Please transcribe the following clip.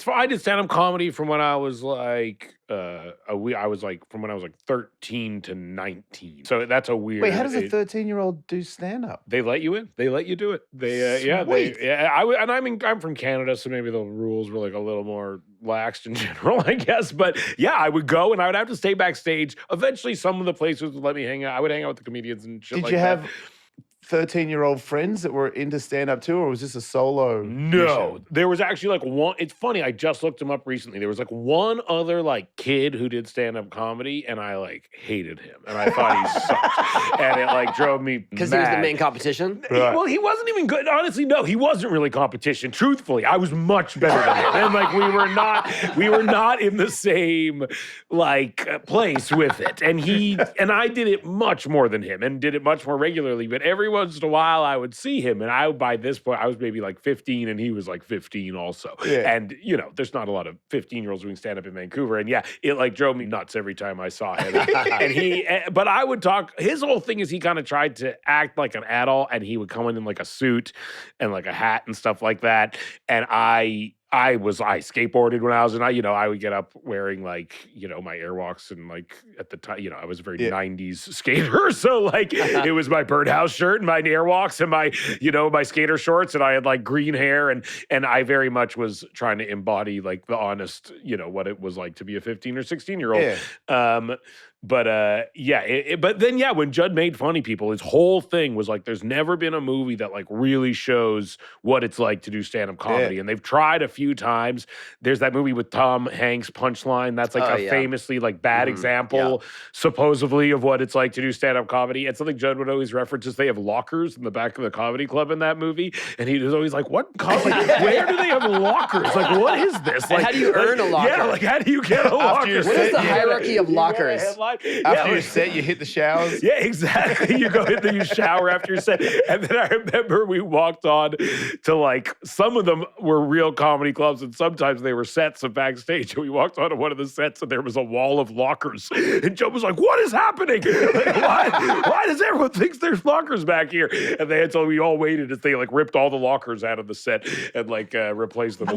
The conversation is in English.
I did stand-up comedy from when I was like, from when I was like 13 to 19. So that's a weird. Wait, how does a 13-year-old do stand-up? They let you in. They let you do it. Sweet. I'm from Canada, so maybe the rules were like a little more laxed in general, I guess. But yeah, I would go and I would have to stay backstage. Eventually, some of the places would let me hang out. I would hang out with the comedians and shit. Did like you that. have 13-year-old friends that were into stand-up too, or was this a solo No, mission? there was actually like one. It's funny. I just looked him up recently. There was like one other like kid who did stand-up comedy, and I like hated him, and I thought he sucked, and it like drove me Because he was the mad. main competition? Right. Well, he wasn't even good. Honestly, no, he wasn't really competition. Truthfully, I was much better than him, and like we were not in the same like place with it. And I did it much more than him, and did it much more regularly. But every once in a while, I would see him, and by this point I was maybe like 15, and he was like 15 also. Yeah. And you know, there's not a lot of 15-year-olds doing stand-up in Vancouver, and yeah, it like drove me nuts every time I saw him. But I would talk. His whole thing is he kind of tried to act like an adult, and he would come in like a suit and like a hat and stuff like that. And I skateboarded when I was, and I would get up wearing like, my Airwalks, and like at the time, I was a very 90s skater. So like it was my birdhouse shirt and my Airwalks and my, my skater shorts, and I had like green hair, and I very much was trying to embody like the honest, what it was like to be a 15 or 16-year-old. Yeah. But then when Judd made Funny People, his whole thing was like, there's never been a movie that like really shows what it's like to do stand-up comedy. And they've tried a few times. There's that movie with Tom Hanks, Punchline. That's like famously like bad example, supposedly, of what it's like to do stand-up comedy. And something Judd would always reference is they have lockers in the back of the comedy club in that movie. And he was always like, what? Where do they have lockers? Like, what is this? Like, how do you earn a locker? Yeah, like, how do you get a locker? What is the hierarchy of lockers? After your set, you hit the showers. Yeah, exactly. You go you shower after your set. And then I remember we walked on to like, some of them were real comedy clubs, and sometimes they were sets of backstage. And we walked on to one of the sets, and there was a wall of lockers. And Joe was like, what is happening? Like, why does everyone think there's lockers back here? And we all waited as they like ripped all the lockers out of the set and like replaced them.